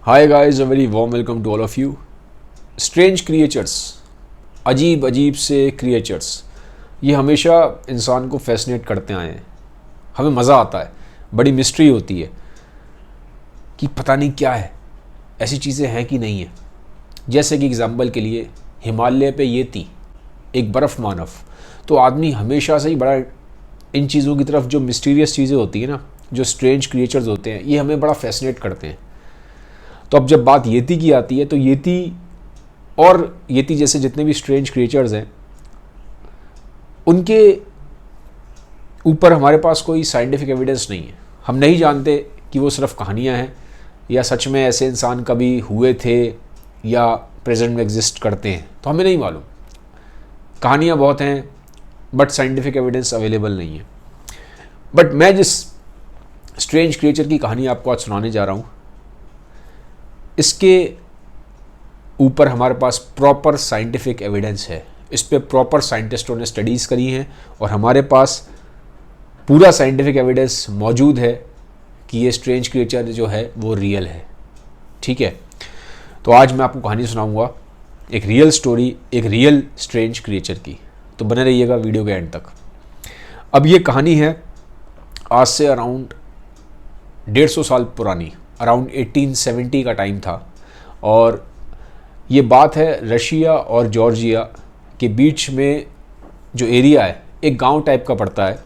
Hi guys, a very warm welcome to all of you. Strange creatures, अजीब अजीब से creatures, ये हमेशा इंसान को फैसिनेट करते आए हैं। हमें मज़ा आता है, बड़ी मिस्ट्री होती है कि पता नहीं क्या है, ऐसी चीज़ें हैं कि नहीं है। जैसे कि एग्ज़ाम्पल के लिए हिमालय पे येती, एक बर्फ़ मानव। तो आदमी हमेशा से ही बड़ा इन चीज़ों की तरफ, जो मिस्टीरियस चीज़ें होती हैं ना, जो स्ट्रेंज क्रिएचर्स होते हैं, ये हमें बड़ा फैसिनेट करते हैं। तो अब जब बात येती की आती है तो येती और येती जैसे जितने भी स्ट्रेंज क्रिएचर्स हैं, उनके ऊपर हमारे पास कोई साइंटिफिक एविडेंस नहीं है। हम नहीं जानते कि वो सिर्फ कहानियाँ हैं या सच में ऐसे इंसान कभी हुए थे या प्रेजेंट में एग्जिस्ट करते हैं, तो हमें नहीं मालूम। कहानियाँ बहुत हैं बट साइंटिफिक एविडेंस अवेलेबल नहीं है। बट मैं जिस स्ट्रेंज क्रिएचर की कहानी आपको आज सुनाने जा रहा हूँ, इसके ऊपर हमारे पास प्रॉपर साइंटिफिक एविडेंस है। इस पे प्रॉपर साइंटिस्टों ने स्टडीज़ करी हैं और हमारे पास पूरा साइंटिफिक एविडेंस मौजूद है कि ये स्ट्रेंज क्रिएचर जो है वो रियल है। ठीक है, तो आज मैं आपको कहानी सुनाऊंगा, एक रियल स्टोरी, एक रियल स्ट्रेंज क्रिएचर की। तो बने रहिएगा वीडियो के एंड तक। अब ये कहानी है आज से अराउंड 150 साल पुरानी, अराउंड 1870 का टाइम था। और ये बात है रशिया और जॉर्जिया के बीच में जो एरिया है, एक गांव टाइप का पड़ता है।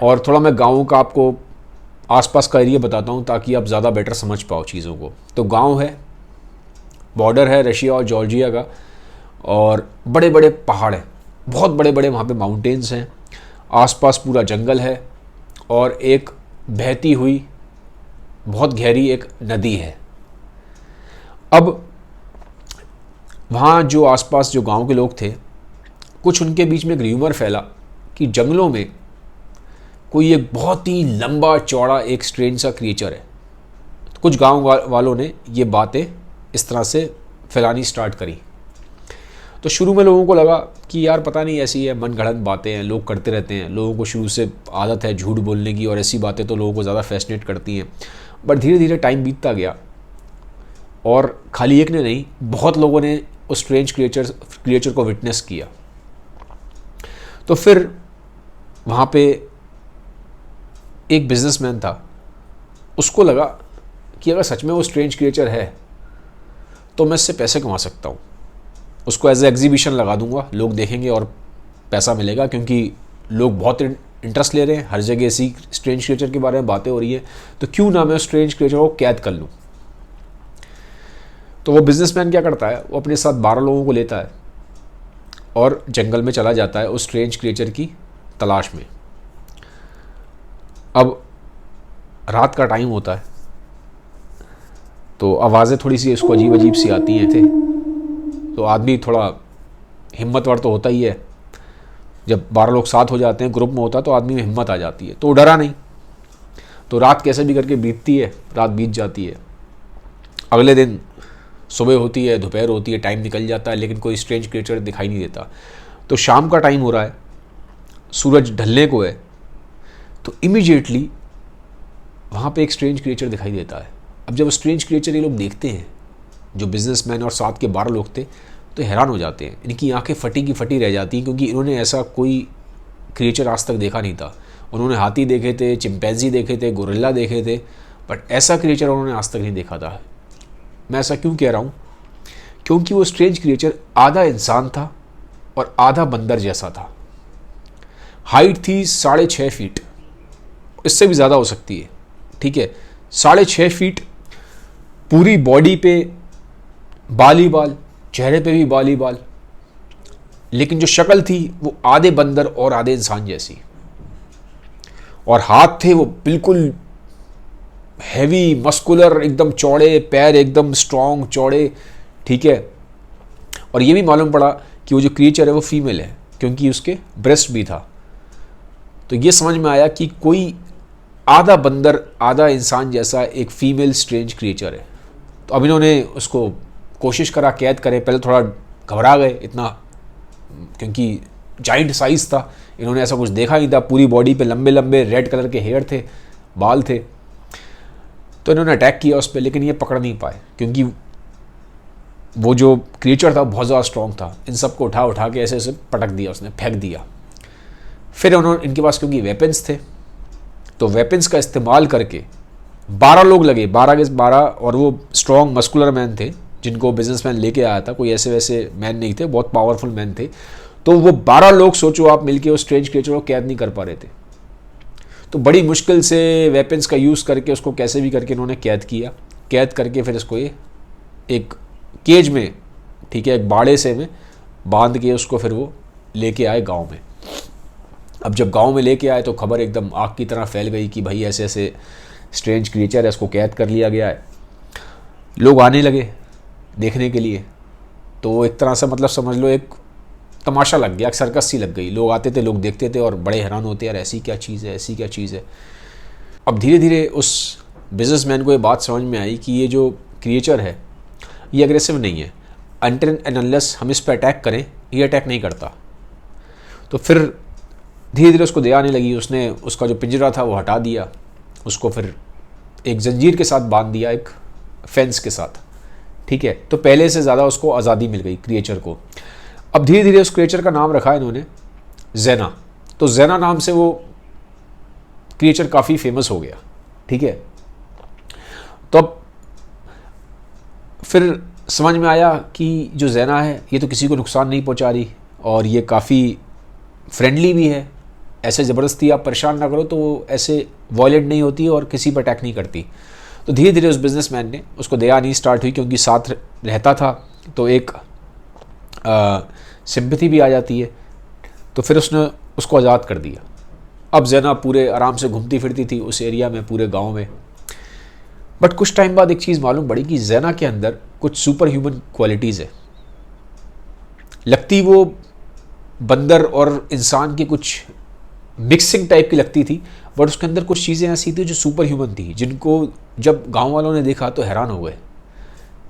और थोड़ा मैं गाँव का आपको आसपास का एरिया बताता हूँ ताकि आप ज़्यादा बेटर समझ पाओ चीज़ों को। तो गांव है, बॉर्डर है रशिया और जॉर्जिया का, और बड़े बड़े पहाड़ हैं, बहुत बड़े बड़े वहाँ पे माउंटेन्स हैं, आसपास पूरा जंगल है और एक बहती हुई बहुत गहरी एक नदी है। अब वहाँ जो आसपास जो गांव के लोग थे, कुछ उनके बीच में एक र्यूमर फैला कि जंगलों में कोई एक बहुत ही लंबा चौड़ा एक स्ट्रेंज सा क्रिएचर है। तो कुछ गांव वालों ने ये बातें इस तरह से फैलानी स्टार्ट करी। तो शुरू में लोगों को लगा कि यार पता नहीं, ऐसी है, मन गढ़ंत बातें हैं, लोग करते रहते हैं। लोगों को शुरू से आदत है झूठ बोलने की, और ऐसी बातें तो लोगों को ज़्यादा फैसिनेट करती हैं। बट धीरे धीरे टाइम बीतता गया और खाली एक ने नहीं, बहुत लोगों ने उस स्ट्रेंज क्रिएचर को विटनेस किया। तो फिर वहाँ पे एक बिजनेसमैन था, उसको लगा कि अगर सच में वो स्ट्रेंज क्रिएचर है तो मैं इससे पैसे कमा सकता हूँ। उसको एज ए एग्जीबिशन लगा दूंगा, लोग देखेंगे और पैसा मिलेगा, क्योंकि लोग बहुत इंटरेस्ट ले रहे हैं, हर जगह ऐसी स्ट्रेंज क्रिएचर के बारे में बातें हो रही है। तो क्यों ना मैं स्ट्रेंज क्रिएचर को कैद कर लूँ। तो वो बिजनेसमैन क्या करता है, वो अपने साथ 12 लोगों को लेता है और जंगल में चला जाता है उस स्ट्रेंज क्रिएचर की तलाश में। अब रात का टाइम होता है तो आवाज़ें थोड़ी सी इसको अजीब अजीब सी आती हैं थे। तो आदमी थोड़ा हिम्मतवर तो होता ही है, जब 12 लोग साथ हो जाते हैं, ग्रुप में होता है, तो आदमी में हिम्मत आ जाती है। तो वो डरा नहीं। तो रात कैसे भी करके बीतती है, रात बीत जाती है। अगले दिन सुबह होती है, दोपहर होती है, टाइम निकल जाता है, लेकिन कोई स्ट्रेंज क्रिएचर दिखाई नहीं देता। तो शाम का टाइम हो रहा है, सूरज ढलने को है, तो इमीडिएटली वहाँ पे एक स्ट्रेंज क्रिएचर दिखाई देता है। अब जब स्ट्रेंज क्रिएचर ये लोग देखते हैं, जो बिजनेसमैन और साथ के 12 लोग थे, तो हैरान हो जाते हैं। इनकी आंखें फटी की फटी रह जाती हैं, क्योंकि इन्होंने ऐसा कोई क्रिएचर आज तक देखा नहीं था। उन्होंने हाथी देखे थे, चिंपैंजी देखे थे, गोरिल्ला देखे थे, बट ऐसा क्रिएचर उन्होंने आज तक नहीं देखा था। मैं ऐसा क्यों कह रहा हूँ, क्योंकि वो स्ट्रेंज क्रिएचर आधा इंसान था और आधा बंदर जैसा था। हाइट थी 6.5 फीट, इससे भी ज़्यादा हो सकती है। ठीक है, 6.5 फीट, पूरी बॉडी पे बाल ही बाल, चेहरे पे भी बाल ही बाल, लेकिन जो शक्ल थी वो आधे बंदर और आधे इंसान जैसी। और हाथ थे वो बिल्कुल हैवी मस्कुलर, एकदम चौड़े, पैर एकदम स्ट्रॉन्ग चौड़े। ठीक है, और ये भी मालूम पड़ा कि वो जो क्रिएचर है वो फीमेल है, क्योंकि उसके ब्रेस्ट भी था। तो ये समझ में आया कि कोई आधा बंदर आधा इंसान जैसा एक फीमेल स्ट्रेंज क्रिएचर है। तो अब इन्होंने उसको कोशिश करा कैद करे। पहले थोड़ा घबरा गए इतना, क्योंकि जाइंट साइज था, इन्होंने ऐसा कुछ देखा नहीं था। पूरी बॉडी पे लंबे लंबे रेड कलर के हेयर थे, बाल थे। तो इन्होंने अटैक किया उस पर, लेकिन ये पकड़ नहीं पाए क्योंकि वो जो क्रिएचर था बहुत ज़्यादा स्ट्रॉन्ग था। इन सबको उठा उठा के ऐसे ऐसे पटक दिया उसने, फेंक दिया। फिर उन्होंने, इनके पास क्योंकि वेपन्स थे, तो वेपन्स का इस्तेमाल करके 12 लोग लगे, 12 के 12, और वो स्ट्रॉन्ग मस्कुलर मैन थे जिनको बिजनेसमैन लेके आया था, कोई ऐसे वैसे मैन नहीं थे, बहुत पावरफुल मैन थे। तो वो 12 लोग सोचो आप मिलके उस स्ट्रेंज क्रिएचर को कैद नहीं कर पा रहे थे। तो बड़ी मुश्किल से वेपन्स का यूज़ करके उसको कैसे भी करके इन्होंने कैद किया। कैद करके फिर इसको ये एक केज में, ठीक है, एक बाड़े से में बांध के उसको फिर वो लेके आए गांव में। अब जब गांव में लेके आए तो खबर एकदम आग की तरह फैल गई कि भाई ऐसे ऐसे स्ट्रेंज क्रिएचर है, इसको कैद कर लिया गया है। लोग आने लगे देखने के लिए। तो एक तरह से मतलब समझ लो एक तमाशा लग गया, एक सर्कस सी लग गई। लोग आते थे, लोग देखते थे और बड़े हैरान होते यार ऐसी क्या चीज़ है, ऐसी क्या चीज़ है। अब धीरे धीरे उस बिजनेसमैन को ये बात समझ में आई कि ये जो क्रिएचर है ये एग्रेसिव नहीं है, अनटिल एंड अनलेस हम इस पर अटैक करें ये अटैक नहीं करता। तो फिर धीरे धीरे उसको दया आने लगी। उसने उसका जो पिंजरा था वो हटा दिया, उसको फिर एक जंजीर के साथ बांध दिया, एक फेंस के साथ, ठीक है। तो पहले से ज़्यादा उसको आज़ादी मिल गई क्रिएचर को। अब धीरे धीरे उस क्रिएचर का नाम रखा इन्होंने ज़ेना। तो ज़ेना नाम से वो क्रिएचर काफ़ी फेमस हो गया, ठीक है। तो अब फिर समझ में आया कि जो ज़ेना है ये तो किसी को नुकसान नहीं पहुंचा रही और ये काफ़ी फ्रेंडली भी है, ऐसे ज़बरदस्ती आप परेशान ना करो तो वो ऐसे वॉयलेंट नहीं होती और किसी पर अटैक नहीं करती। तो धीरे धीरे उस बिजनेसमैन ने, उसको दया नहीं स्टार्ट हुई क्योंकि साथ रहता था तो एक सिंपैथी भी आ जाती है। तो फिर उसने उसको आज़ाद कर दिया। अब ज़ेना पूरे आराम से घूमती फिरती थी उस एरिया में, पूरे गांव में। बट कुछ टाइम बाद एक चीज़ मालूम पड़ी कि ज़ेना के अंदर कुछ सुपर ह्यूमन क्वालिटीज़ है। लगती वो बंदर और इंसान की कुछ मिक्सिंग टाइप की लगती थी, बट उसके अंदर कुछ चीज़ें ऐसी थी जो सुपर ह्यूमन थी, जिनको जब गांव वालों ने देखा तो हैरान हो गए।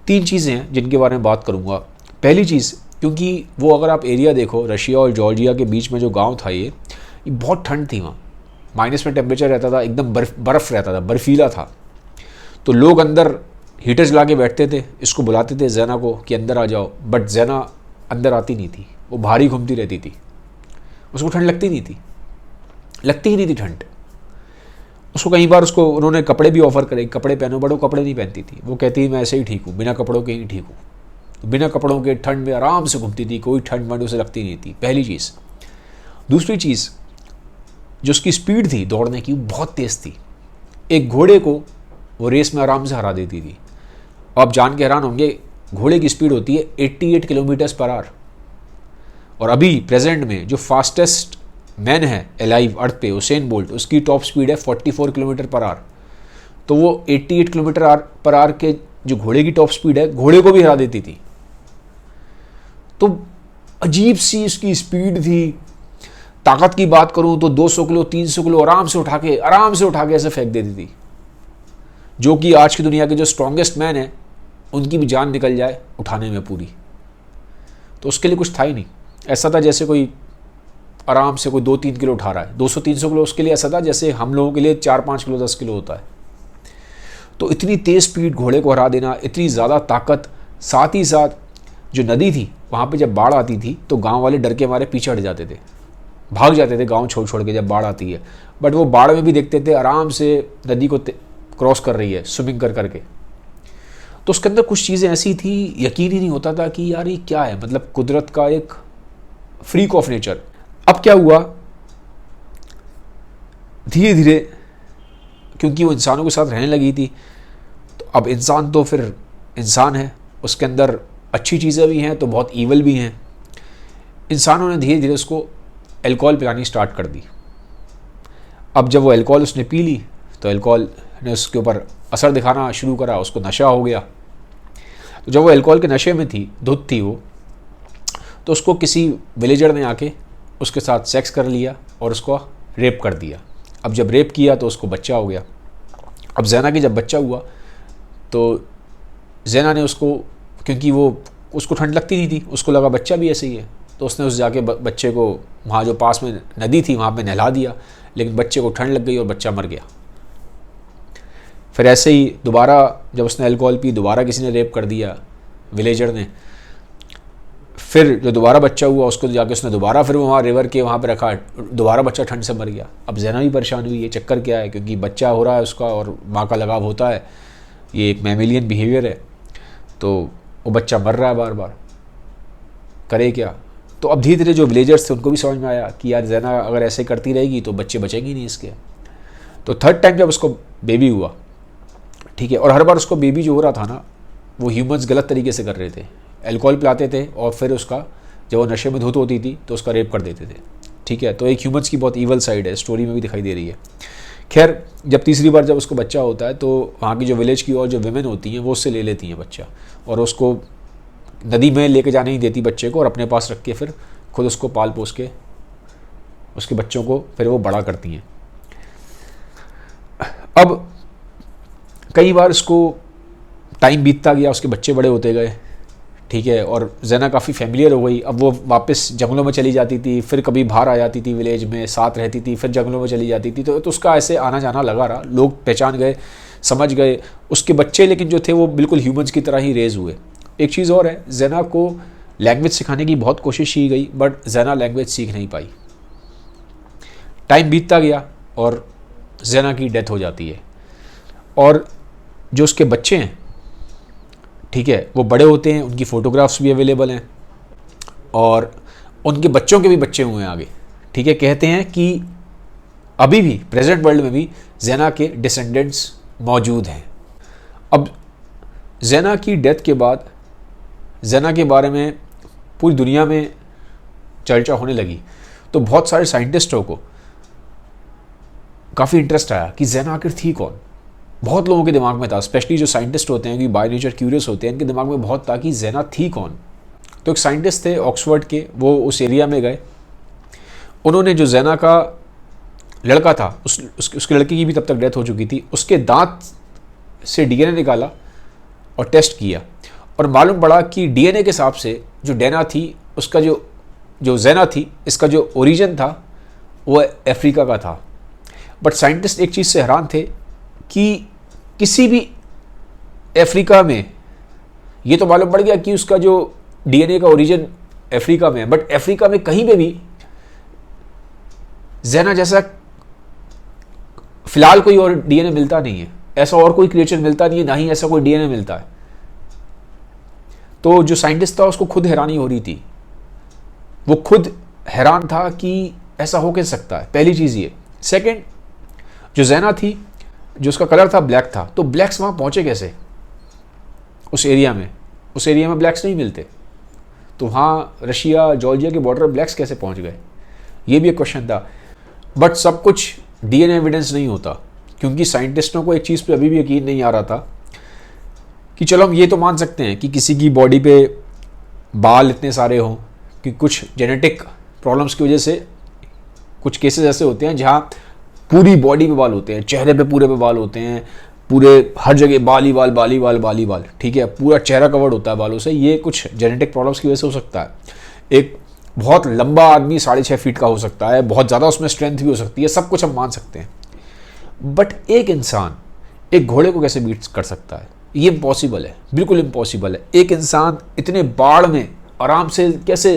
3 चीज़ें हैं जिनके बारे में बात करूंगा। पहली चीज़, क्योंकि वो अगर आप एरिया देखो, रशिया और जॉर्जिया के बीच में जो गांव था ये बहुत ठंड थी वहाँ, माइनस में टेम्परेचर रहता था, एकदम बर्फ़ रहता था, बर्फीला था। तो लोग अंदर हीटर जला के बैठते थे, इसको बुलाते थे ज़ेना को कि अंदर आ जाओ, बट ज़ेना अंदर आती नहीं थी, वो बाहर ही घूमती रहती थी। उसको ठंड लगती नहीं थी, लगती ही नहीं थी ठंड उसको। कई बार उसको उन्होंने कपड़े भी ऑफ़र करे, कपड़े पहनो, बट वो कपड़े नहीं पहनती थी। वो कहती मैं ऐसे ही ठीक हूँ, बिना कपड़ों के ही ठीक हूँ। तो बिना कपड़ों के ठंड में आराम से घूमती थी, कोई ठंड वंड उसे लगती नहीं थी, पहली चीज़। दूसरी चीज़, जो उसकी स्पीड थी दौड़ने की, वो बहुत तेज़ थी। एक घोड़े को वो रेस में आराम से हरा देती थी। आप जान के हैरान होंगे, घोड़े की स्पीड होती है 88 किलोमीटर्स पर आवर। और अभी प्रेजेंट में जो फास्टेस्ट मैन है अलाइव अर्थ पे, उसेन बोल्ट, उसकी टॉप स्पीड है 44 किलोमीटर पर आवर। तो वो 88 किलोमीटर पर आवर के जो घोड़े की टॉप स्पीड है, घोड़े को भी हरा देती थी। तो अजीब सी उसकी स्पीड थी। ताकत की बात करूं तो 200 किलो 300 किलो आराम से उठा के ऐसे फेंक देती थी, जो कि आज की दुनिया के जो स्ट्रॉन्गेस्ट मैन है उनकी भी जान निकल जाए उठाने में पूरी। तो उसके लिए कुछ था ही नहीं। ऐसा था जैसे कोई आराम से कोई 2-3 किलो उठा रहा है, 200-300 किलो उसके लिए ऐसा था जैसे हम लोगों के लिए 4-5 किलो 10 किलो होता है। तो इतनी तेज़ स्पीड, घोड़े को हरा देना, इतनी ज़्यादा ताकत। साथ ही साथ जो नदी थी वहाँ पे जब बाढ़ आती थी तो गांव वाले डर के मारे पीछे हट जाते थे, भाग जाते थे गांव छोड़ के जब बाढ़ आती है। बट वो बाढ़ में भी देखते थे आराम से नदी को क्रॉस कर रही है स्विमिंग कर करके। तो उसके अंदर कुछ चीज़ें ऐसी थी, यकीन ही नहीं होता था कि यार ये क्या है, मतलब कुदरत का एक फ्रीक ऑफ नेचर। अब क्या हुआ, धीरे धीरे क्योंकि वो इंसानों के साथ रहने लगी थी, तो अब इंसान तो फिर इंसान है, उसके अंदर अच्छी चीज़ें भी हैं तो बहुत ईवल भी हैं। इंसानों ने धीरे धीरे उसको अल्कोहल पिलानी स्टार्ट कर दी। अब जब वो अल्कोहल उसने पी ली तो अल्कोहल ने उसके ऊपर असर दिखाना शुरू करा, उसको नशा हो गया। तो जब वो अल्कोहल के नशे में थी, धुत थी वो, तो उसको किसी विलेजर ने आके उसके साथ सेक्स कर लिया और उसको रेप कर दिया। अब जब रेप किया तो उसको बच्चा हो गया। अब ज़ेना की जब बच्चा हुआ तो ज़ेना ने उसको, क्योंकि वो उसको ठंड लगती नहीं थी, उसको लगा बच्चा भी ऐसे ही है, तो उसने उस जाके बच्चे को वहाँ जो पास में नदी थी वहाँ पे नहला दिया, लेकिन बच्चे को ठंड लग गई और बच्चा मर गया। फिर ऐसे ही दोबारा जब उसने अल्कोहल पी, दोबारा किसी ने रेप कर दिया, विलेजर ने। फिर जो दोबारा बच्चा हुआ उसको जाके उसने दोबारा फिर वहाँ रिवर के वहाँ पे रखा, दोबारा बच्चा ठंड से मर गया। अब ज़ैना भी परेशान हुई, ये चक्कर क्या है, क्योंकि बच्चा हो रहा है उसका और माँ का लगाव होता है, ये एक मैमिलियन बिहेवियर है, तो वो बच्चा मर रहा है बार बार, करे क्या। तो अब धीरे धीरे जो विलेजर्स थे उनको भी समझ में आया कि यार ज़ैना अगर ऐसे करती रहेगी तो बच्चे बचेंगे नहीं इसके। तो थर्ड टाइम जब उसको बेबी हुआ, ठीक है, और हर बार उसको बेबी जो हो रहा था ना, वो ह्यूमंस गलत तरीके से कर रहे थे, अल्कोहल पिलाते थे और फिर उसका जब वो नशे में धुत होती थी तो उसका रेप कर देते थे, ठीक है। तो एक ह्यूमंस की बहुत ईवल साइड है, स्टोरी में भी दिखाई दे रही है। खैर, जब तीसरी बार जब उसको बच्चा होता है तो वहाँ की जो विलेज की और जो विमेन होती हैं वो उससे ले लेती हैं बच्चा, और उसको नदी में लेके जाने ही देती बच्चे को, और अपने पास रख के फिर खुद उसको पाल पोस के उसके बच्चों को फिर वो बड़ा करती हैं। अब कई बार उसको टाइम बीतता गया, उसके बच्चे बड़े होते गए, ठीक है, और ज़ैना काफ़ी फैमिलियर हो गई। अब वो वापस जंगलों में चली जाती थी, फिर कभी बाहर आ जाती थी, विलेज में साथ रहती थी, फिर जंगलों में चली जाती थी, तो उसका ऐसे आना जाना लगा रहा, लोग पहचान गए, समझ गए उसके बच्चे, लेकिन जो थे वो बिल्कुल ह्यूमंस की तरह ही रेज हुए। एक चीज़ और है, ज़ैना को लैंग्वेज सिखाने की बहुत कोशिश की गई, बट ज़ैना लैंग्वेज सीख नहीं पाई। टाइम बीतता गया और ज़ैना की डेथ हो जाती है, और जो उसके बच्चे हैं, ठीक है, वो बड़े होते हैं, उनकी फ़ोटोग्राफ्स भी अवेलेबल हैं, और उनके बच्चों के भी बच्चे हुए हैं आगे, ठीक है। कहते हैं कि अभी भी प्रेजेंट वर्ल्ड में भी ज़ैना के डिसेंडेंट्स मौजूद हैं। अब ज़ैना की डेथ के बाद ज़ैना के बारे में पूरी दुनिया में चर्चा होने लगी, तो बहुत सारे साइंटिस्टों को काफ़ी इंटरेस्ट आया कि ज़ैना आखिर थी कौन। बहुत लोगों के दिमाग में था, स्पेशली जो साइंटिस्ट होते हैं, क्योंकि बाय नेचर क्यूरियस होते हैं, इनके दिमाग में बहुत था कि ज़ैना थी कौन। तो एक साइंटिस्ट थे ऑक्सफोर्ड के, वो उस एरिया में गए, उन्होंने जो ज़ैना का लड़का था, उसके लड़के की भी तब तक डेथ हो चुकी थी, उसके दांत से डीएनए निकाला और टेस्ट किया, और मालूम पड़ा कि डीएनए के हिसाब से जो डैना थी, उसका जो ज़ैना थी, इसका जो ओरिजिन था वो अफ्रीका का था। बट साइंटिस्ट एक चीज़ से हैरान थे कि किसी भी अफ्रीका में, ये तो मालूम पड़ गया कि उसका जो डीएनए का ओरिजिन अफ्रीका में है, बट अफ्रीका में कहीं पे भी ज़ैना जैसा फिलहाल कोई और डीएनए मिलता नहीं है, ऐसा और कोई क्रिएचर मिलता नहीं है, ना ही ऐसा कोई डीएनए मिलता है। तो जो साइंटिस्ट था उसको खुद हैरानी हो रही थी, वो खुद हैरान था कि ऐसा हो कैसे सकता है, पहली चीज़ ये। सेकंड, जो ज़ैना थी, जो उसका कलर था ब्लैक था, तो ब्लैक्स वहाँ पहुँचे कैसे उस एरिया में? उस एरिया में ब्लैक्स नहीं मिलते, तो वहाँ रशिया जॉर्जिया के बॉर्डर पर ब्लैक्स कैसे पहुँच गए, ये भी एक क्वेश्चन था। बट सब कुछ डीएनए एविडेंस नहीं होता, क्योंकि साइंटिस्टों को एक चीज़ पे अभी भी यकीन नहीं आ रहा था कि चलो हम ये तो मान सकते हैं कि किसी की बॉडी पे बाल इतने सारे हों, कि कुछ जेनेटिक प्रॉब्लम्स की वजह से कुछ केसेस ऐसे होते हैं जहाँ पूरी बॉडी पे बाल होते हैं, चेहरे पे पूरे पे बाल होते हैं, पूरे हर जगह बाल ही बाल, बाल ही बाल, बाल ही बाल, ठीक है, पूरा चेहरा कवर्ड होता है बालों से। ये कुछ जेनेटिक प्रॉब्लम्स की वजह से हो सकता है। एक बहुत लंबा आदमी 6.5 फीट का हो सकता है, बहुत ज़्यादा उसमें स्ट्रेंथ भी हो सकती है, सब कुछ हम मान सकते हैं। बट एक इंसान एक घोड़े को कैसे बीट कर सकता है? ये इम्पॉसिबल है, बिल्कुल इम्पॉसिबल है। एक इंसान इतने बाढ़ में आराम से कैसे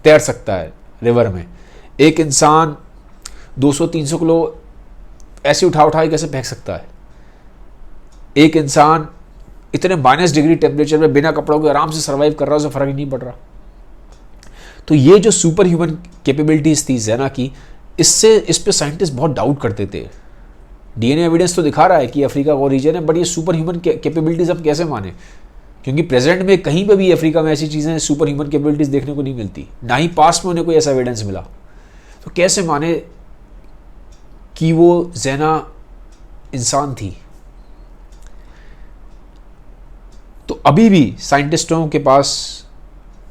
तैर सकता है रिवर में? एक इंसान 200-300 किलो ऐसे उठा के कैसे फेंक सकता है? एक इंसान इतने -डिग्री टेम्परेचर में बिना कपड़ों के आराम से सर्वाइव कर रहा है, उसे फर्क ही नहीं पड़ रहा। तो ये जो सुपर ह्यूमन कैपेबिलिटीज थी ज़ैना की, इस पे साइंटिस्ट बहुत डाउट करते थे। डीएनए एविडेंस तो दिखा रहा है कि अफ्रीका का ओरिजिन है, बट ये सुपर ह्यूमन कैपेबिलिटीज अब कैसे माने? क्योंकि प्रेजेंट में कहीं पे भी अफ्रीका में ऐसी चीज़ें सुपर ह्यूमन कैपेबिलिटीज देखने को नहीं मिलती, ना ही पास्ट में उन्हें कोई ऐसा एविडेंस मिला। तो कैसे माने कि वो ज़ैना इंसान थी? तो अभी भी साइंटिस्टों के पास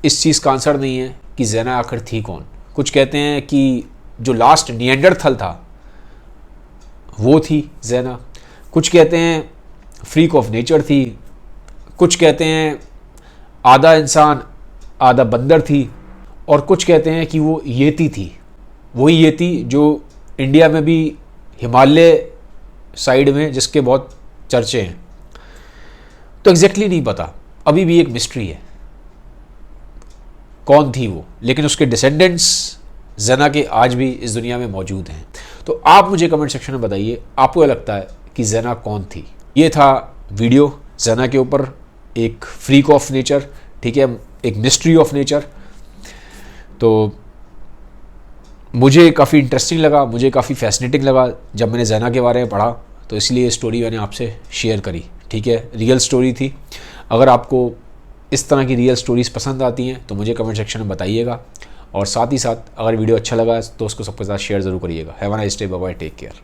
इस चीज़ का आंसर नहीं है कि ज़ैना आखिर थी कौन। कुछ कहते हैं कि जो लास्ट निएंडरथल था वो थी ज़ैना, कुछ कहते हैं फ्रीक ऑफ नेचर थी, कुछ कहते हैं आधा इंसान आधा बंदर थी, और कुछ कहते हैं कि वो येती थी, वही येती जो इंडिया में भी साइड में जिसके बहुत चर्चे हैं, तो एग्जैक्टली नहीं पता, अभी भी एक मिस्ट्री है कौन थी वो, लेकिन उसके डिसेंडेंट्स जना के आज भी इस दुनिया में मौजूद हैं। तो आप मुझे कमेंट सेक्शन में बताइए आपको क्या लगता है कि जना कौन थी। ये था वीडियो जना के ऊपर, एक फ्रीक ऑफ नेचर, ठीक है, एक मिस्ट्री ऑफ नेचर। तो मुझे काफ़ी इंटरेस्टिंग लगा, मुझे काफ़ी फैसिनेटिंग लगा जब मैंने जना के बारे में पढ़ा, तो इसलिए ये स्टोरी मैंने आपसे शेयर करी, ठीक है। रियल स्टोरी थी। अगर आपको इस तरह की रियल स्टोरीज़ पसंद आती हैं तो मुझे कमेंट सेक्शन में बताइएगा, और साथ ही साथ अगर वीडियो अच्छा लगा तो उसको सबके साथ शेयर ज़रूर करिएगा। Have a nice day, bye bye, take care.